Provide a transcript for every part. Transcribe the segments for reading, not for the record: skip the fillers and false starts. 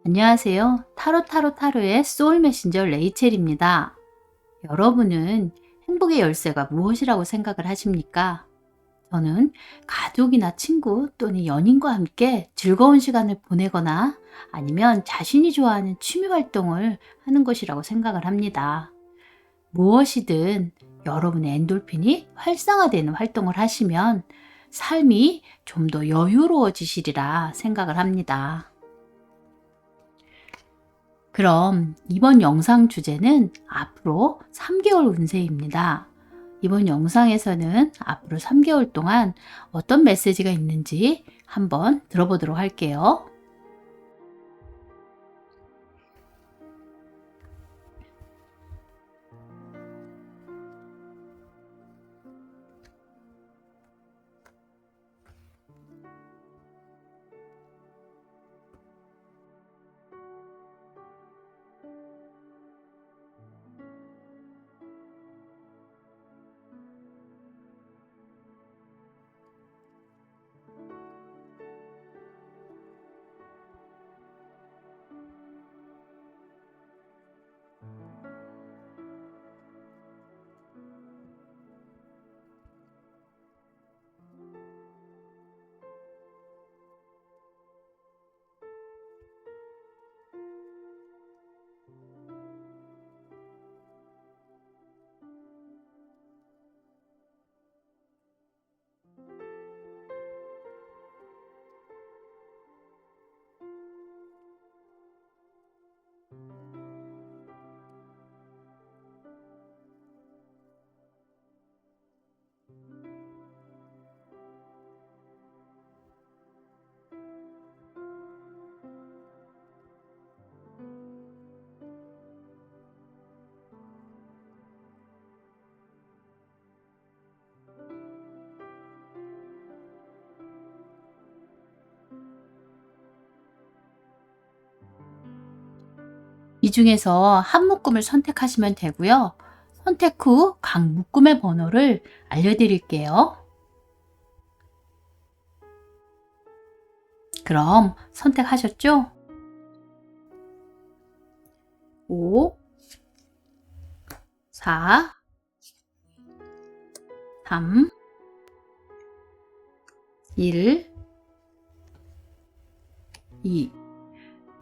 안녕하세요. 타로의 소울 메신저 레이첼입니다. 여러분은 행복의 열쇠가 무엇이라고 생각을 하십니까? 저는 가족이나 친구 또는 연인과 함께 즐거운 시간을 보내거나 아니면 자신이 좋아하는 취미 활동을 하는 것이라고 생각을 합니다. 무엇이든 여러분의 엔돌핀이 활성화되는 활동을 하시면 삶이 좀 더 여유로워지시리라 생각을 합니다. 그럼 이번 영상 주제는 앞으로 3개월 운세입니다. 이번 영상에서는 앞으로 3개월 동안 어떤 메시지가 있는지 한번 들어보도록 할게요. 이 중에서 한 묶음을 선택하시면 되고요. 선택 후 각 묶음의 번호를 알려드릴게요. 그럼 선택하셨죠? 5, 4, 3, 1, 2.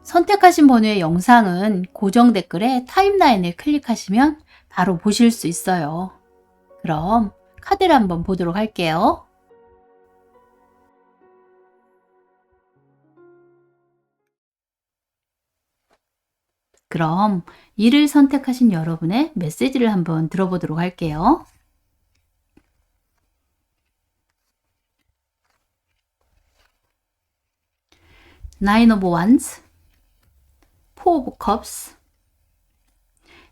선택하신 번호의 영상은 고정 댓글에 타임라인을 클릭하시면 바로 보실 수 있어요. 그럼 카드를 한번 보도록 할게요. 그럼 2를 선택하신 여러분의 메시지를 한번 들어보도록 할게요. Nine of Wands, Four of Cups,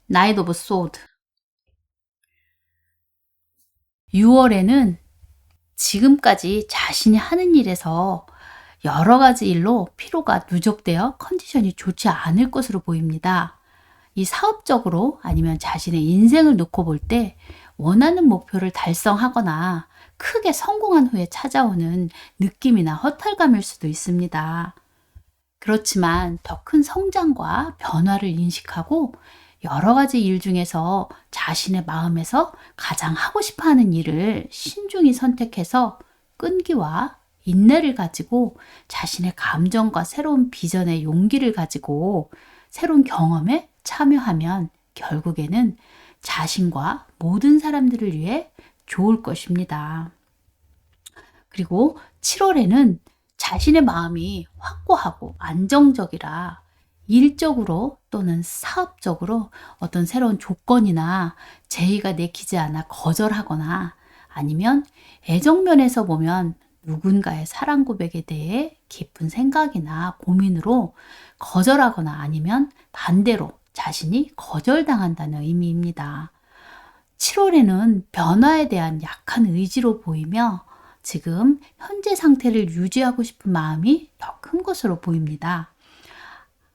Knight of Swords. 6월에는 지금까지 자신이 하는 일에서 여러 가지 일로 피로가 누적되어 컨디션이 좋지 않을 것으로 보입니다. 이 사업적으로 아니면 자신의 인생을 놓고 볼 때 원하는 목표를 달성하거나 크게 성공한 후에 찾아오는 느낌이나 허탈감일 수도 있습니다. 그렇지만 더 큰 성장과 변화를 인식하고 여러 가지 일 중에서 자신의 마음에서 가장 하고 싶어 하는 일을 신중히 선택해서 끈기와 인내를 가지고 자신의 감정과 새로운 비전의 용기를 가지고 새로운 경험에 참여하면 결국에는 자신과 모든 사람들을 위해 좋을 것입니다. 그리고 7월에는 자신의 마음이 확고하고 안정적이라 일적으로 또는 사업적으로 어떤 새로운 조건이나 제의가 내키지 않아 거절하거나 아니면 애정면에서 보면 누군가의 사랑 고백에 대해 깊은 생각이나 고민으로 거절하거나 아니면 반대로 자신이 거절당한다는 의미입니다. 7월에는 변화에 대한 약한 의지로 보이며 지금 현재 상태를 유지하고 싶은 마음이 더 큰 것으로 보입니다.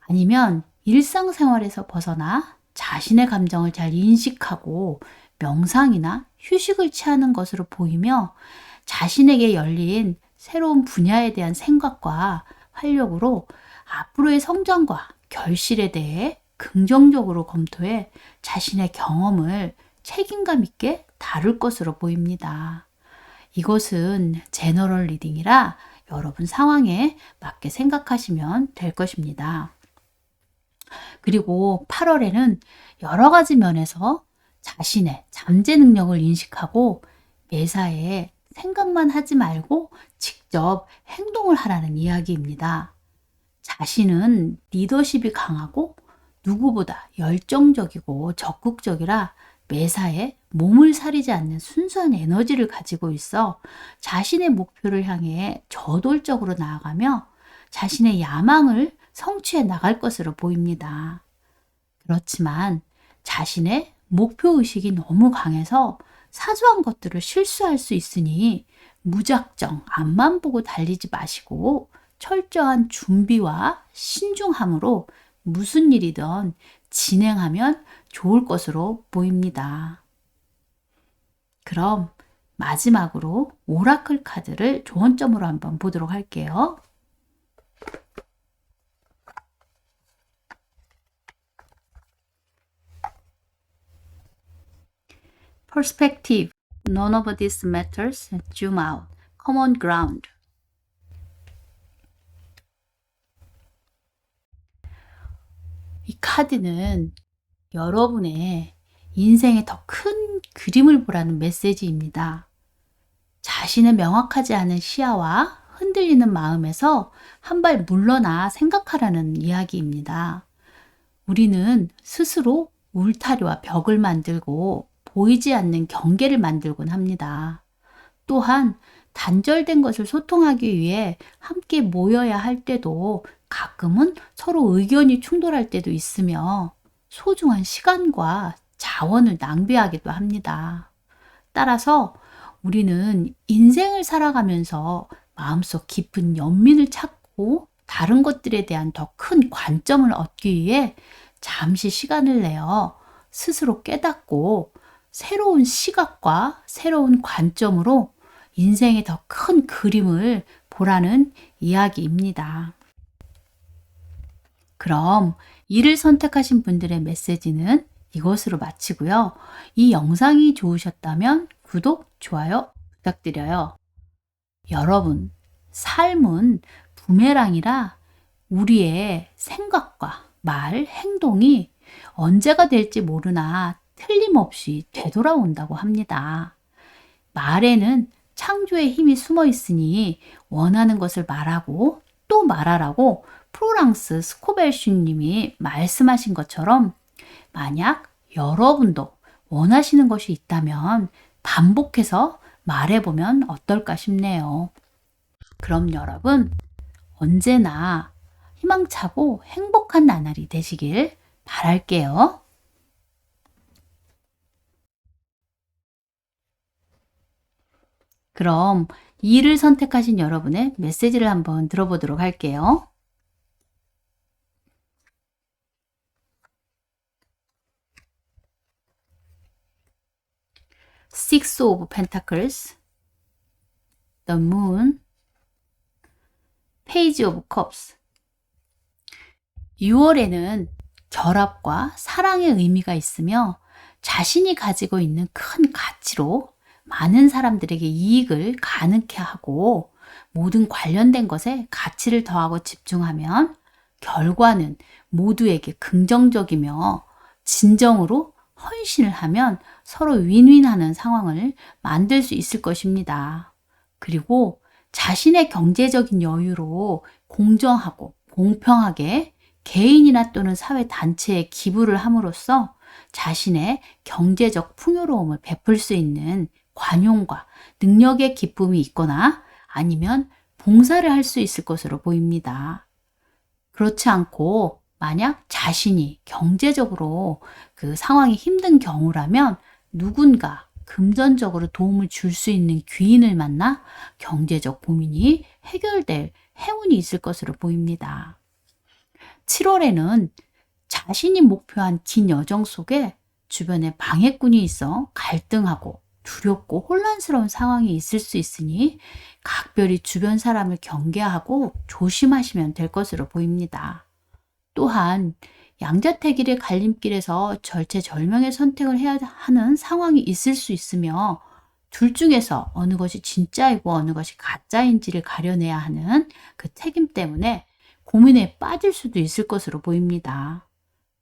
아니면 일상생활에서 벗어나 자신의 감정을 잘 인식하고 명상이나 휴식을 취하는 것으로 보이며 자신에게 열린 새로운 분야에 대한 생각과 활력으로 앞으로의 성장과 결실에 대해 긍정적으로 검토해 자신의 경험을 책임감 있게 다룰 것으로 보입니다. 이것은 제너럴 리딩이라 여러분 상황에 맞게 생각하시면 될 것입니다. 그리고 8월에는 여러 가지 면에서 자신의 잠재 능력을 인식하고 매사에 생각만 하지 말고 직접 행동을 하라는 이야기입니다. 자신은 리더십이 강하고 누구보다 열정적이고 적극적이라 매사에 몸을 사리지 않는 순수한 에너지를 가지고 있어 자신의 목표를 향해 저돌적으로 나아가며 자신의 야망을 성취해 나갈 것으로 보입니다. 그렇지만 자신의 목표의식이 너무 강해서 사소한 것들을 실수할 수 있으니 무작정 앞만 보고 달리지 마시고 철저한 준비와 신중함으로 무슨 일이든 진행하면 좋을 것으로 보입니다. 그럼 마지막으로 오라클 카드를 조언점으로 한번 보도록 할게요. Perspective. None of this matters. Zoom out. Common ground. 이 카드는 여러분의 인생의 더 큰 그림을 보라는 메시지입니다. 자신의 명확하지 않은 시야와 흔들리는 마음에서 한 발 물러나 생각하라는 이야기입니다. 우리는 스스로 울타리와 벽을 만들고 보이지 않는 경계를 만들곤 합니다. 또한 단절된 것을 소통하기 위해 함께 모여야 할 때도 가끔은 서로 의견이 충돌할 때도 있으며 소중한 시간과 자원을 낭비하기도 합니다. 따라서 우리는 인생을 살아가면서 마음속 깊은 연민을 찾고 다른 것들에 대한 더 큰 관점을 얻기 위해 잠시 시간을 내어 스스로 깨닫고 새로운 시각과 새로운 관점으로 인생의 더 큰 그림을 보라는 이야기입니다. 그럼 이를 선택하신 분들의 메시지는 이것으로 마치고요. 이 영상이 좋으셨다면 구독, 좋아요 부탁드려요. 여러분, 삶은 부메랑이라 우리의 생각과 말, 행동이 언제가 될지 모르나 틀림없이 되돌아온다고 합니다. 말에는 창조의 힘이 숨어 있으니 원하는 것을 말하고 또 말하라고 프로랑스 스코벨슈님이 말씀하신 것처럼 만약 여러분도 원하시는 것이 있다면 반복해서 말해보면 어떨까 싶네요. 그럼 여러분 언제나 희망차고 행복한 나날이 되시길 바랄게요. 그럼 2를 선택하신 여러분의 메시지를 한번 들어보도록 할게요. Six of Pentacles, The Moon, Page of Cups. 6월에는 결합과 사랑의 의미가 있으며 자신이 가지고 있는 큰 가치로 많은 사람들에게 이익을 가능케 하고 모든 관련된 것에 가치를 더하고 집중하면 결과는 모두에게 긍정적이며 진정으로 헌신을 하면 서로 윈윈하는 상황을 만들 수 있을 것입니다. 그리고 자신의 경제적인 여유로 공정하고 공평하게 개인이나 또는 사회 단체에 기부를 함으로써 자신의 경제적 풍요로움을 베풀 수 있는 관용과 능력의 기쁨이 있거나 아니면 봉사를 할 수 있을 것으로 보입니다. 그렇지 않고 만약 자신이 경제적으로 그 상황이 힘든 경우라면 누군가 금전적으로 도움을 줄 수 있는 귀인을 만나 경제적 고민이 해결될 행운이 있을 것으로 보입니다. 7월에는 자신이 목표한 긴 여정 속에 주변에 방해꾼이 있어 갈등하고 두렵고 혼란스러운 상황이 있을 수 있으니 각별히 주변 사람을 경계하고 조심하시면 될 것으로 보입니다. 또한 양자택일의 갈림길에서 절체절명의 선택을 해야 하는 상황이 있을 수 있으며 둘 중에서 어느 것이 진짜이고 어느 것이 가짜인지를 가려내야 하는 그 책임 때문에 고민에 빠질 수도 있을 것으로 보입니다.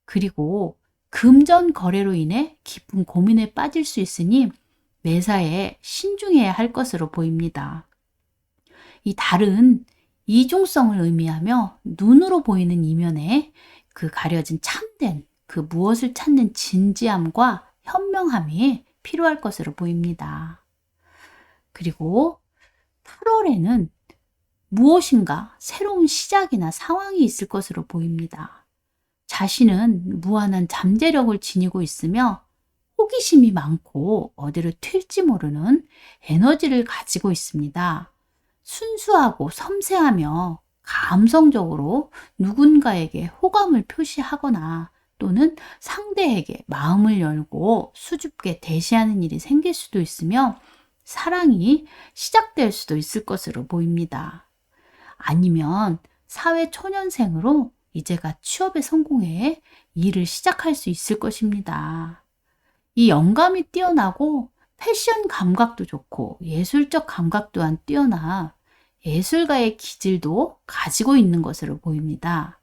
그리고 금전 거래로 인해 깊은 고민에 빠질 수 있으니 매사에 신중해야 할 것으로 보입니다. 이 달은 이중성을 의미하며 눈으로 보이는 이면에 그 가려진 참된 그 무엇을 찾는 진지함과 현명함이 필요할 것으로 보입니다. 그리고 8월에는 무엇인가 새로운 시작이나 상황이 있을 것으로 보입니다. 자신은 무한한 잠재력을 지니고 있으며 호기심이 많고 어디로 튈지 모르는 에너지를 가지고 있습니다. 순수하고 섬세하며 감성적으로 누군가에게 호감을 표시하거나 또는 상대에게 마음을 열고 수줍게 대시하는 일이 생길 수도 있으며 사랑이 시작될 수도 있을 것으로 보입니다. 아니면 사회 초년생으로 이제가 취업에 성공해 일을 시작할 수 있을 것입니다. 이 영감이 뛰어나고 패션 감각도 좋고 예술적 감각 또한 뛰어나 예술가의 기질도 가지고 있는 것으로 보입니다.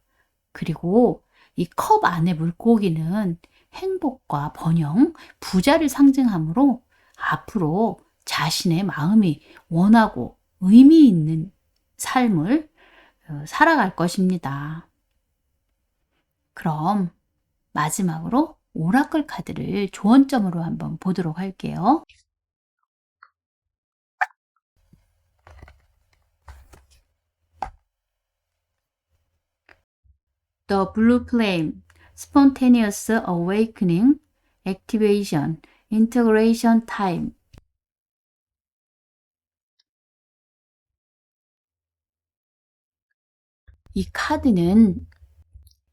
그리고 이 컵 안의 물고기는 행복과 번영, 부자를 상징하므로 앞으로 자신의 마음이 원하고 의미 있는 삶을 살아갈 것입니다. 그럼 마지막으로 오라클 카드를 조언점으로 한번 보도록 할게요. The Blue Flame, Spontaneous Awakening, Activation, Integration Time. 이 카드는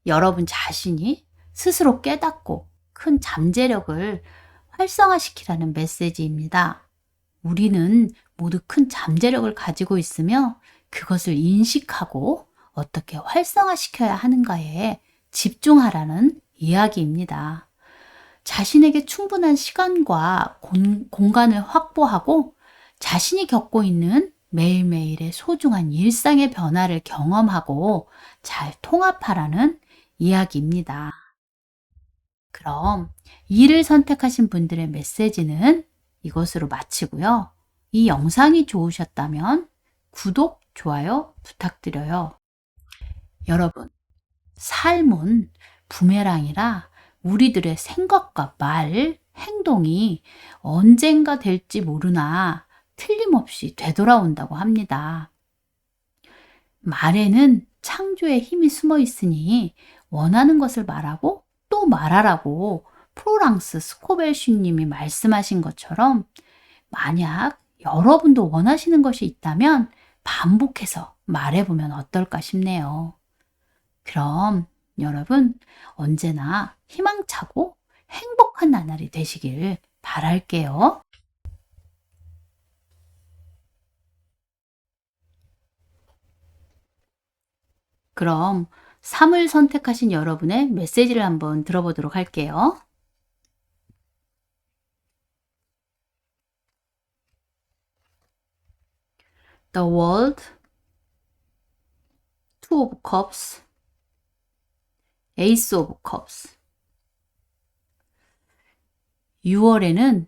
여러분 자신이 스스로 깨닫고 큰 잠재력을 활성화시키라는 메시지입니다. 우리는 모두 큰 잠재력을 가지고 있으며 그것을 인식하고 어떻게 활성화시켜야 하는가에 집중하라는 이야기입니다. 자신에게 충분한 시간과 공간을 확보하고 자신이 겪고 있는 매일매일의 소중한 일상의 변화를 경험하고 잘 통합하라는 이야기입니다. 그럼 이를 선택하신 분들의 메시지는 이것으로 마치고요. 이 영상이 좋으셨다면 구독, 좋아요 부탁드려요. 여러분, 삶은 부메랑이라 우리들의 생각과 말, 행동이 언젠가 될지 모르나 틀림없이 되돌아온다고 합니다. 말에는 창조의 힘이 숨어 있으니 원하는 것을 말하고 또 말하라고 프로랑스 스코벨슈님이 말씀하신 것처럼 만약 여러분도 원하시는 것이 있다면 반복해서 말해보면 어떨까 싶네요. 그럼 여러분 언제나 희망차고 행복한 나날이 되시길 바랄게요. 그럼 3을 선택하신 여러분의 메시지를 한번 들어보도록 할게요. The World, Two of Cups, Ace of Cups. 6월에는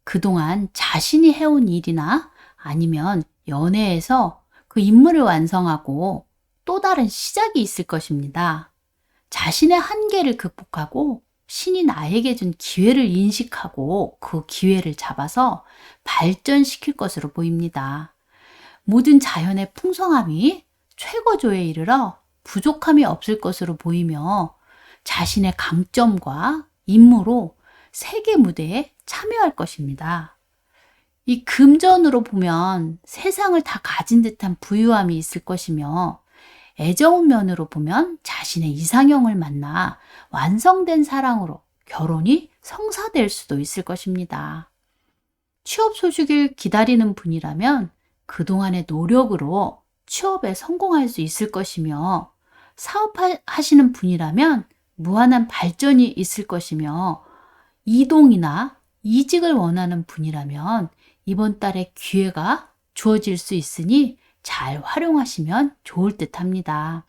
그동안 자신이 해온 일이나 아니면 연애에서 그 임무를 완성하고 또 다른 시작이 있을 것입니다. 자신의 한계를 극복하고 신이 나에게 준 기회를 인식하고 그 기회를 잡아서 발전시킬 것으로 보입니다. 모든 자연의 풍성함이 최고조에 이르러 부족함이 없을 것으로 보이며 자신의 강점과 임무로 세계 무대에 참여할 것입니다. 이 금전으로 보면 세상을 다 가진 듯한 부유함이 있을 것이며 애정 면으로 보면 자신의 이상형을 만나 완성된 사랑으로 결혼이 성사될 수도 있을 것입니다. 취업 소식을 기다리는 분이라면 그동안의 노력으로 취업에 성공할 수 있을 것이며, 사업하시는 분이라면 무한한 발전이 있을 것이며, 이동이나 이직을 원하는 분이라면 이번 달에 기회가 주어질 수 있으니 잘 활용하시면 좋을 듯 합니다.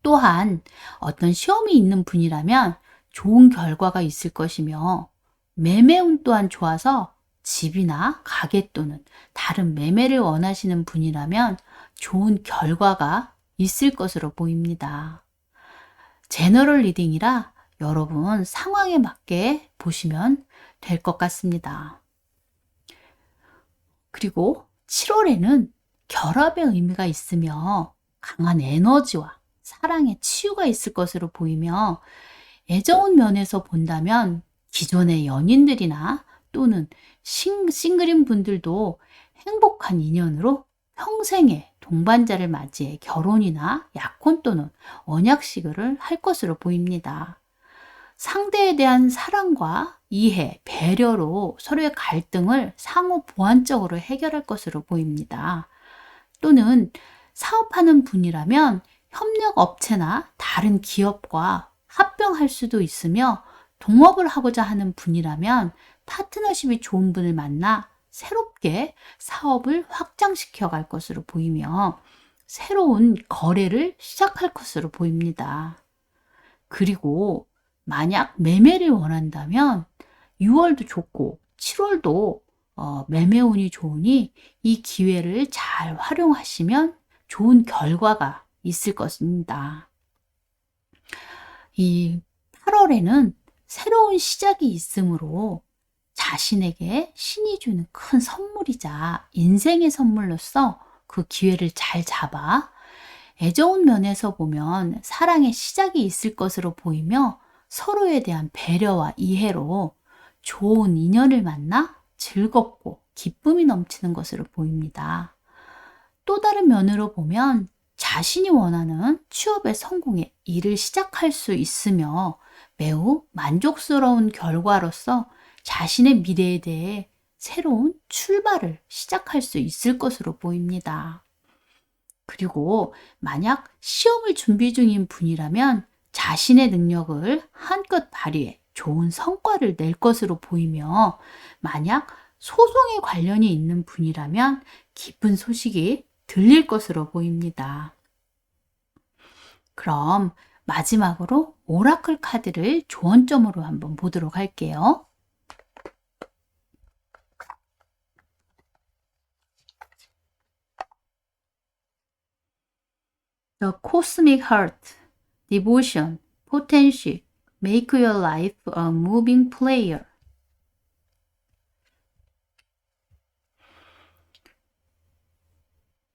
또한 어떤 시험이 있는 분이라면 좋은 결과가 있을 것이며, 매매운 또한 좋아서 집이나 가게 또는 다른 매매를 원하시는 분이라면 좋은 결과가 있을 것으로 보입니다. 제너럴 리딩이라 여러분 상황에 맞게 보시면 될 것 같습니다. 그리고 7월에는 결합의 의미가 있으며 강한 에너지와 사랑의 치유가 있을 것으로 보이며, 애정운 면에서 본다면 기존의 연인들이나 또는 싱글인 분들도 행복한 인연으로 평생의 동반자를 맞이해 결혼이나 약혼 또는 언약식을 할 것으로 보입니다. 상대에 대한 사랑과 이해, 배려로 서로의 갈등을 상호 보완적으로 해결할 것으로 보입니다. 또는 사업하는 분이라면 협력 업체나 다른 기업과 합병할 수도 있으며, 동업을 하고자 하는 분이라면 파트너십이 좋은 분을 만나 새롭게 사업을 확장시켜 갈 것으로 보이며, 새로운 거래를 시작할 것으로 보입니다. 그리고 만약 매매를 원한다면 6월도 좋고 7월도 매매운이 좋으니 이 기회를 잘 활용하시면 좋은 결과가 있을 것입니다. 이 8월에는 새로운 시작이 있으므로 자신에게 신이 주는 큰 선물이자 인생의 선물로서 그 기회를 잘 잡아 애정운 면에서 보면 사랑의 시작이 있을 것으로 보이며, 서로에 대한 배려와 이해로 좋은 인연을 만나 즐겁고 기쁨이 넘치는 것으로 보입니다. 또 다른 면으로 보면 자신이 원하는 취업의 성공에 일을 시작할 수 있으며 매우 만족스러운 결과로서 자신의 미래에 대해 새로운 출발을 시작할 수 있을 것으로 보입니다. 그리고 만약 시험을 준비 중인 분이라면 자신의 능력을 한껏 발휘해 좋은 성과를 낼 것으로 보이며, 만약 소송에 관련이 있는 분이라면 기쁜 소식이 들릴 것으로 보입니다. 그럼 마지막으로 오라클 카드를 조언점으로 한번 보도록 할게요. The Cosmic Heart, Devotion, Potential, Make Your Life a Moving Player.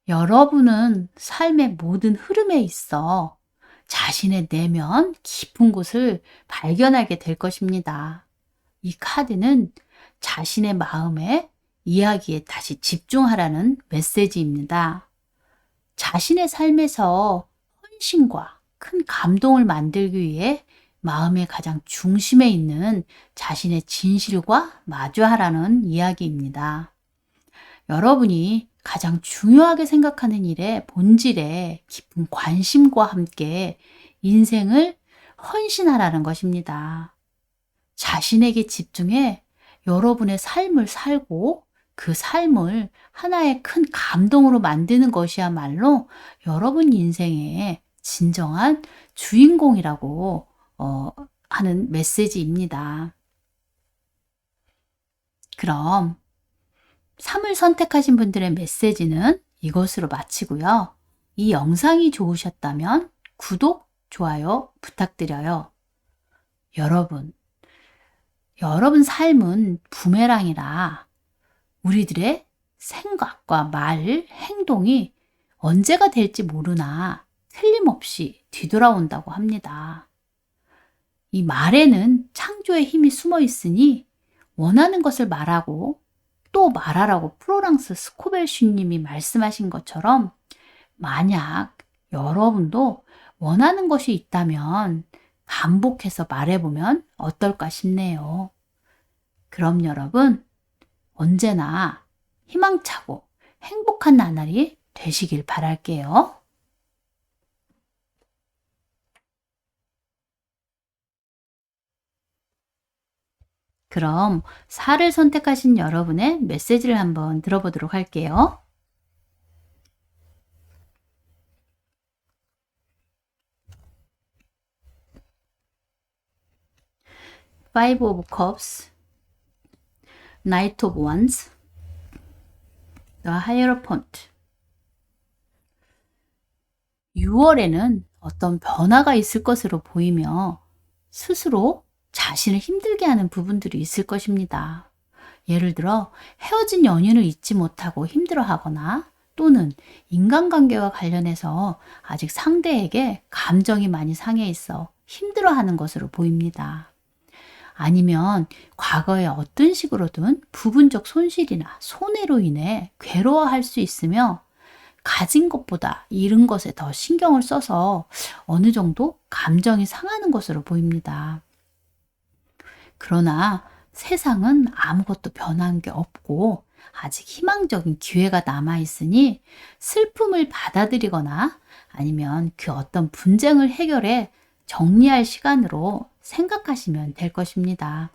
여러분은 삶의 모든 흐름에 있어 자신의 내면 깊은 곳을 발견하게 될 것입니다. 이 카드는 자신의 마음의 이야기에 다시 집중하라는 메시지입니다. 자신의 삶에서 헌신과 큰 감동을 만들기 위해 마음의 가장 중심에 있는 자신의 진실과 마주하라는 이야기입니다. 여러분이 가장 중요하게 생각하는 일의 본질에 깊은 관심과 함께 인생을 헌신하라는 것입니다. 자신에게 집중해 여러분의 삶을 살고 그 삶을 하나의 큰 감동으로 만드는 것이야말로 여러분 인생의 진정한 주인공이라고 하는 메시지입니다. 그럼 3을 선택하신 분들의 메시지는 이것으로 마치고요. 이 영상이 좋으셨다면 구독, 좋아요 부탁드려요. 여러분 삶은 부메랑이라 우리들의 생각과 말, 행동이 언제가 될지 모르나 틀림없이 뒤돌아온다고 합니다. 이 말에는 창조의 힘이 숨어 있으니 원하는 것을 말하고 또 말하라고 프로랑스 스코벨슈님이 말씀하신 것처럼 만약 여러분도 원하는 것이 있다면 반복해서 말해보면 어떨까 싶네요. 그럼 여러분, 언제나 희망차고 행복한 나날이 되시길 바랄게요. 그럼 4를 선택하신 여러분의 메시지를 한번 들어보도록 할게요. Five of Cups, Knight of Wands, The Hierophant. 6월에는 어떤 변화가 있을 것으로 보이며 스스로 자신을 힘들게 하는 부분들이 있을 것입니다. 예를 들어 헤어진 연인을 잊지 못하고 힘들어하거나 또는 인간관계와 관련해서 아직 상대에게 감정이 많이 상해 있어 힘들어하는 것으로 보입니다. 아니면 과거에 어떤 식으로든 부분적 손실이나 손해로 인해 괴로워할 수 있으며 가진 것보다 잃은 것에 더 신경을 써서 어느 정도 감정이 상하는 것으로 보입니다. 그러나 세상은 아무것도 변한 게 없고 아직 희망적인 기회가 남아있으니 슬픔을 받아들이거나 아니면 그 어떤 분쟁을 해결해 정리할 시간으로 생각하시면 될 것입니다.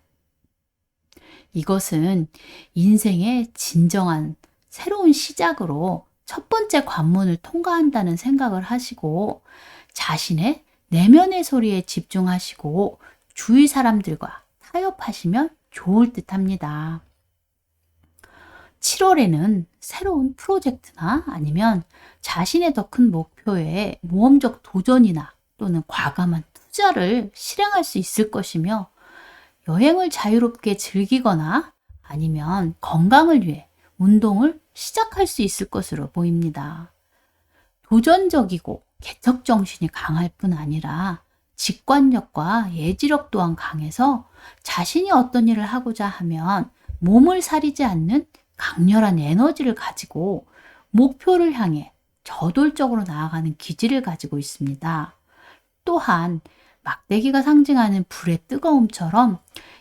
이것은 인생의 진정한 새로운 시작으로 첫 번째 관문을 통과한다는 생각을 하시고 자신의 내면의 소리에 집중하시고 주위 사람들과 타협하시면 좋을 듯 합니다. 7월에는 새로운 프로젝트나 아니면 자신의 더 큰 목표에 모험적 도전이나 또는 과감한 투자를 실행할 수 있을 것이며 여행을 자유롭게 즐기거나 아니면 건강을 위해 운동을 시작할 수 있을 것으로 보입니다. 도전적이고 개척정신이 강할 뿐 아니라 직관력과 예지력 또한 강해서 자신이 어떤 일을 하고자 하면 몸을 사리지 않는 강렬한 에너지를 가지고 목표를 향해 저돌적으로 나아가는 기질을 가지고 있습니다. 또한 막대기가 상징하는 불의 뜨거움처럼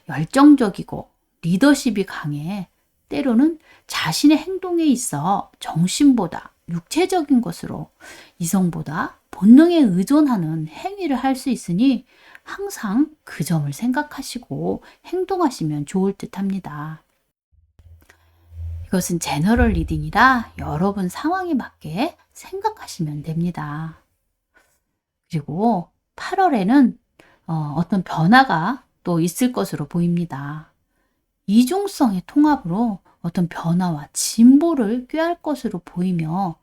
열정적이고 리더십이 강해 때로는 자신의 행동에 있어 정신보다 육체적인 것으로 이성보다 본능에 의존하는 행위를 할 수 있으니 항상 그 점을 생각하시고 행동하시면 좋을 듯 합니다. 이것은 제너럴 리딩이라 여러분 상황에 맞게 생각하시면 됩니다. 그리고 8월에는 어떤 변화가 또 있을 것으로 보입니다. 이중성의 통합으로 어떤 변화와 진보를 꾀할 것으로 보이며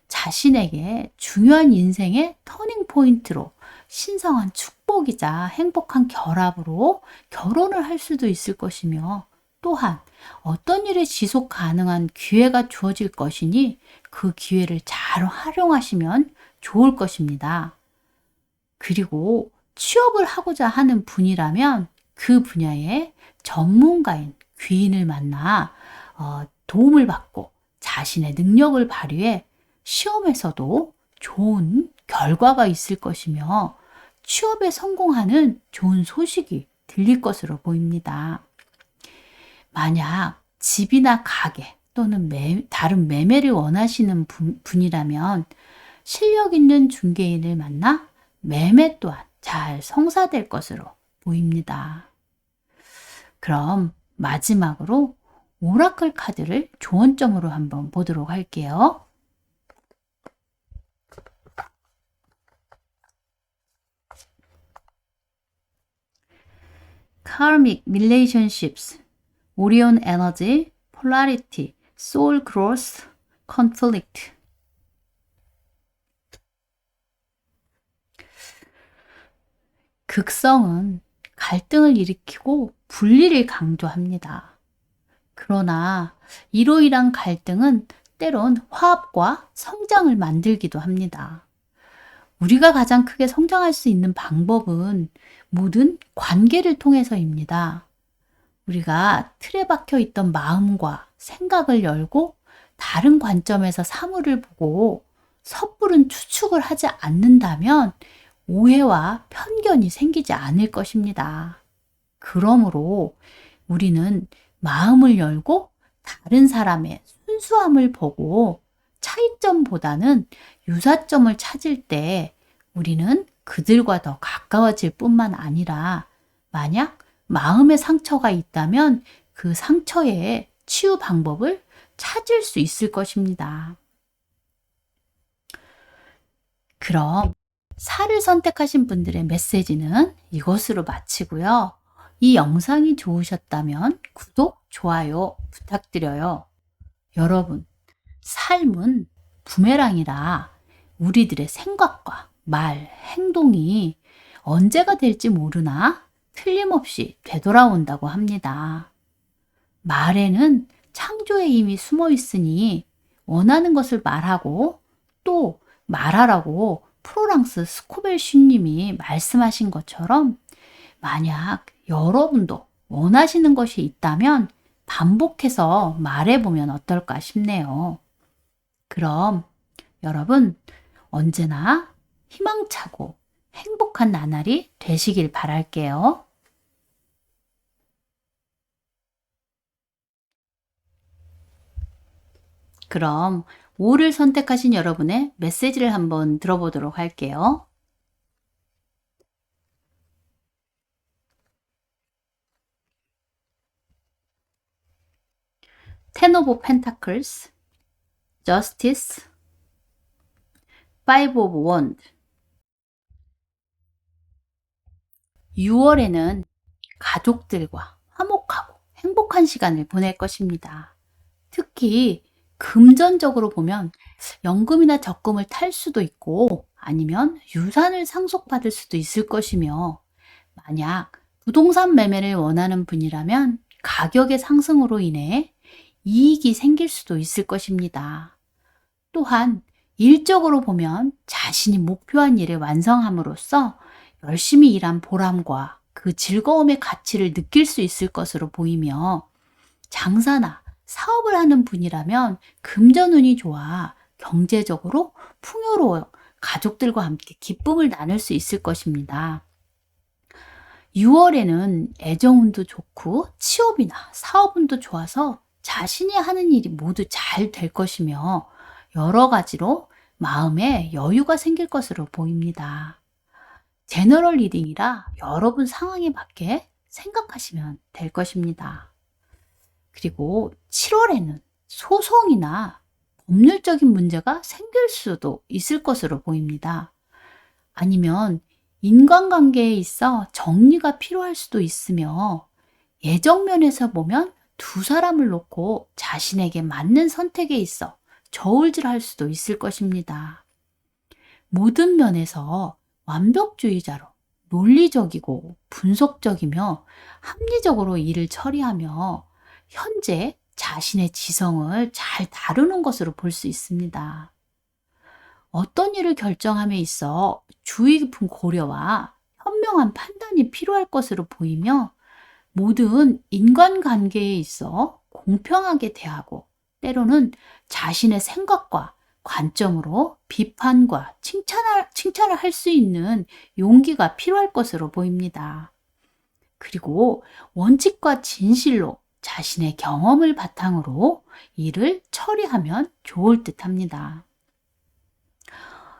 자신에게 중요한 인생의 터닝 포인트로 신성한 축복이자 행복한 결합으로 결혼을 할 수도 있을 것이며 또한 어떤 일에 지속 가능한 기회가 주어질 것이니 그 기회를 잘 활용하시면 좋을 것입니다. 그리고 취업을 하고자 하는 분이라면 그 분야의 전문가인 귀인을 만나 도움을 받고 자신의 능력을 발휘해 시험에서도 좋은 결과가 있을 것이며 취업에 성공하는 좋은 소식이 들릴 것으로 보입니다. 만약 집이나 가게 또는 다른 매매를 원하시는 분이라면 실력 있는 중개인을 만나 매매 또한 잘 성사될 것으로 보입니다. 그럼 마지막으로 오라클 카드를 조언점으로 한번 보도록 할게요. Karmic Relationships, Orion Energy, Polarity, Soul Growth, Conflict. 극성은 갈등을 일으키고 분리를 강조합니다. 그러나 이로 인한 갈등은 때론 화합과 성장을 만들기도 합니다. 우리가 가장 크게 성장할 수 있는 방법은 모든 관계를 통해서입니다. 우리가 틀에 박혀 있던 마음과 생각을 열고 다른 관점에서 사물을 보고 섣부른 추측을 하지 않는다면 오해와 편견이 생기지 않을 것입니다. 그러므로 우리는 마음을 열고 다른 사람의 순수함을 보고 차이점보다는 유사점을 찾을 때 우리는 그들과 더 가까워질 뿐만 아니라 만약 마음의 상처가 있다면 그 상처의 치유 방법을 찾을 수 있을 것입니다. 그럼 살을 선택하신 분들의 메시지는 이것으로 마치고요. 이 영상이 좋으셨다면 구독, 좋아요 부탁드려요. 여러분, 삶은 부메랑이라 우리들의 생각과 말, 행동이 언제가 될지 모르나 틀림없이 되돌아온다고 합니다. 말에는 창조의 힘이 숨어 있으니 원하는 것을 말하고 또 말하라고 프로랑스 스코벨슈님이 말씀하신 것처럼 만약 여러분도 원하시는 것이 있다면 반복해서 말해보면 어떨까 싶네요. 그럼 여러분 언제나 희망차고 행복한 나날이 되시길 바랄게요. 그럼 5를 선택하신 여러분의 메시지를 한번 들어보도록 할게요. Ten of Pentacles, Justice, Five of Wands. 6월에는 가족들과 화목하고 행복한 시간을 보낼 것입니다. 특히 금전적으로 보면 연금이나 적금을 탈 수도 있고 아니면 유산을 상속받을 수도 있을 것이며 만약 부동산 매매를 원하는 분이라면 가격의 상승으로 인해 이익이 생길 수도 있을 것입니다. 또한 일적으로 보면 자신이 목표한 일을 완성함으로써 열심히 일한 보람과 그 즐거움의 가치를 느낄 수 있을 것으로 보이며 장사나 사업을 하는 분이라면 금전운이 좋아 경제적으로 풍요로워 가족들과 함께 기쁨을 나눌 수 있을 것입니다. 6월에는 애정운도 좋고 취업이나 사업운도 좋아서 자신이 하는 일이 모두 잘 될 것이며 여러 가지로 마음에 여유가 생길 것으로 보입니다. 제너럴 리딩이라 여러분 상황에 맞게 생각하시면 될 것입니다. 그리고 7월에는 소송이나 법률적인 문제가 생길 수도 있을 것으로 보입니다. 아니면 인간관계에 있어 정리가 필요할 수도 있으며 예정 면에서 보면 두 사람을 놓고 자신에게 맞는 선택에 있어 저울질할 수도 있을 것입니다. 모든 면에서 완벽주의자로 논리적이고 분석적이며 합리적으로 일을 처리하며 현재 자신의 지성을 잘 다루는 것으로 볼 수 있습니다. 어떤 일을 결정함에 있어 주의 깊은 고려와 현명한 판단이 필요할 것으로 보이며 모든 인간관계에 있어 공평하게 대하고 때로는 자신의 생각과 관점으로 비판과 칭찬을 할 수 있는 용기가 필요할 것으로 보입니다. 그리고 원칙과 진실로 자신의 경험을 바탕으로 일을 처리하면 좋을 듯 합니다.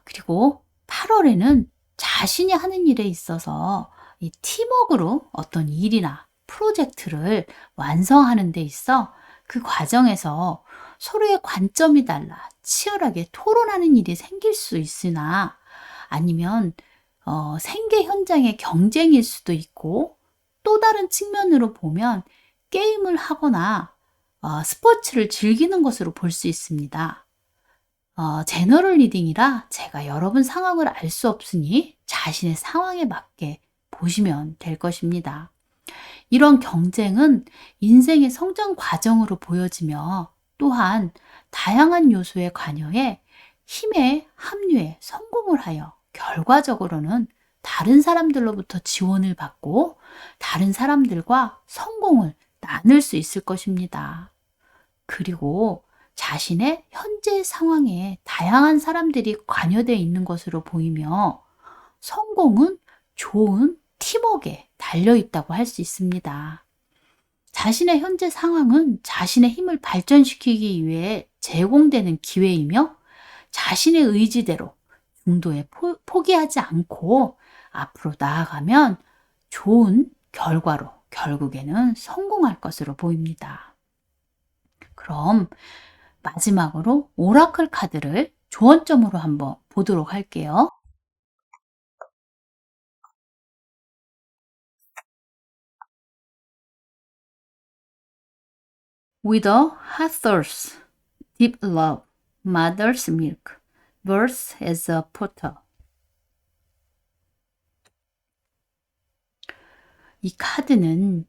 그리고 8월에는 자신이 하는 일에 있어서 이 팀워크로 어떤 일이나 프로젝트를 완성하는 데 있어 그 과정에서 서로의 관점이 달라 치열하게 토론하는 일이 생길 수 있으나 아니면 생계 현장의 경쟁일 수도 있고 또 다른 측면으로 보면 게임을 하거나 스포츠를 즐기는 것으로 볼 수 있습니다. 제너럴 리딩이라 제가 여러분 상황을 알 수 없으니 자신의 상황에 맞게 보시면 될 것입니다. 이런 경쟁은 인생의 성장 과정으로 보여지며 또한 다양한 요소에 관여해 힘에 합류해 성공을 하여 결과적으로는 다른 사람들로부터 지원을 받고 다른 사람들과 성공을 나눌 수 있을 것입니다. 그리고 자신의 현재 상황에 다양한 사람들이 관여되어 있는 것으로 보이며 성공은 좋은 팀워크에 달려 있다고 할 수 있습니다. 자신의 현재 상황은 자신의 힘을 발전시키기 위해 제공되는 기회이며 자신의 의지대로 중도에 포기하지 않고 앞으로 나아가면 좋은 결과로 결국에는 성공할 것으로 보입니다. 그럼 마지막으로 오라클 카드를 조언점으로 한번 보도록 할게요. With hot thirst, deep love, mother's milk, birth as a portal. 이 카드는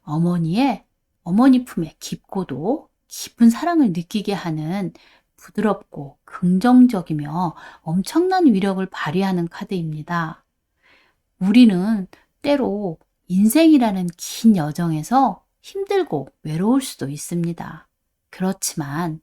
어머니 품에 깊고도 깊은 사랑을 느끼게 하는 부드럽고 긍정적이며 엄청난 위력을 발휘하는 카드입니다. 우리는 때로 인생이라는 긴 여정에서 힘들고 외로울 수도 있습니다. 그렇지만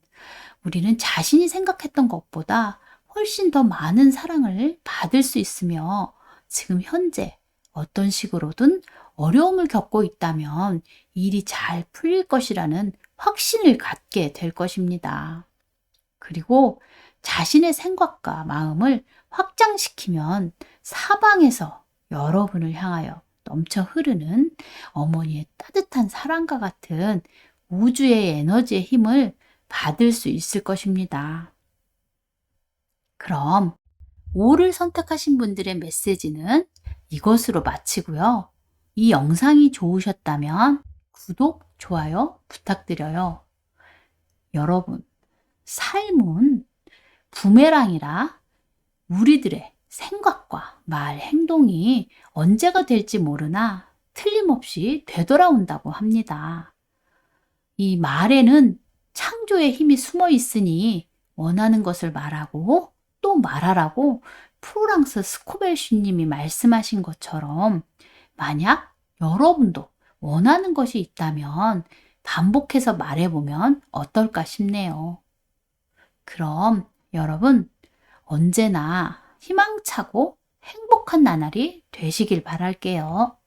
우리는 자신이 생각했던 것보다 훨씬 더 많은 사랑을 받을 수 있으며 지금 현재 어떤 식으로든 어려움을 겪고 있다면 일이 잘 풀릴 것이라는 확신을 갖게 될 것입니다. 그리고 자신의 생각과 마음을 확장시키면 사방에서 여러분을 향하여 넘쳐 흐르는 어머니의 따뜻한 사랑과 같은 우주의 에너지의 힘을 받을 수 있을 것입니다. 그럼 5를 선택하신 분들의 메시지는 이것으로 마치고요. 이 영상이 좋으셨다면 구독, 좋아요 부탁드려요. 여러분, 삶은 부메랑이라 우리들의 생각과 말, 행동이 언제가 될지 모르나 틀림없이 되돌아온다고 합니다. 이 말에는 창조의 힘이 숨어 있으니 원하는 것을 말하고 또 말하라고 프랑스 스코벨슈님이 말씀하신 것처럼 만약 여러분도 원하는 것이 있다면 반복해서 말해보면 어떨까 싶네요. 그럼 여러분 언제나 희망차고 행복한 나날이 되시길 바랄게요.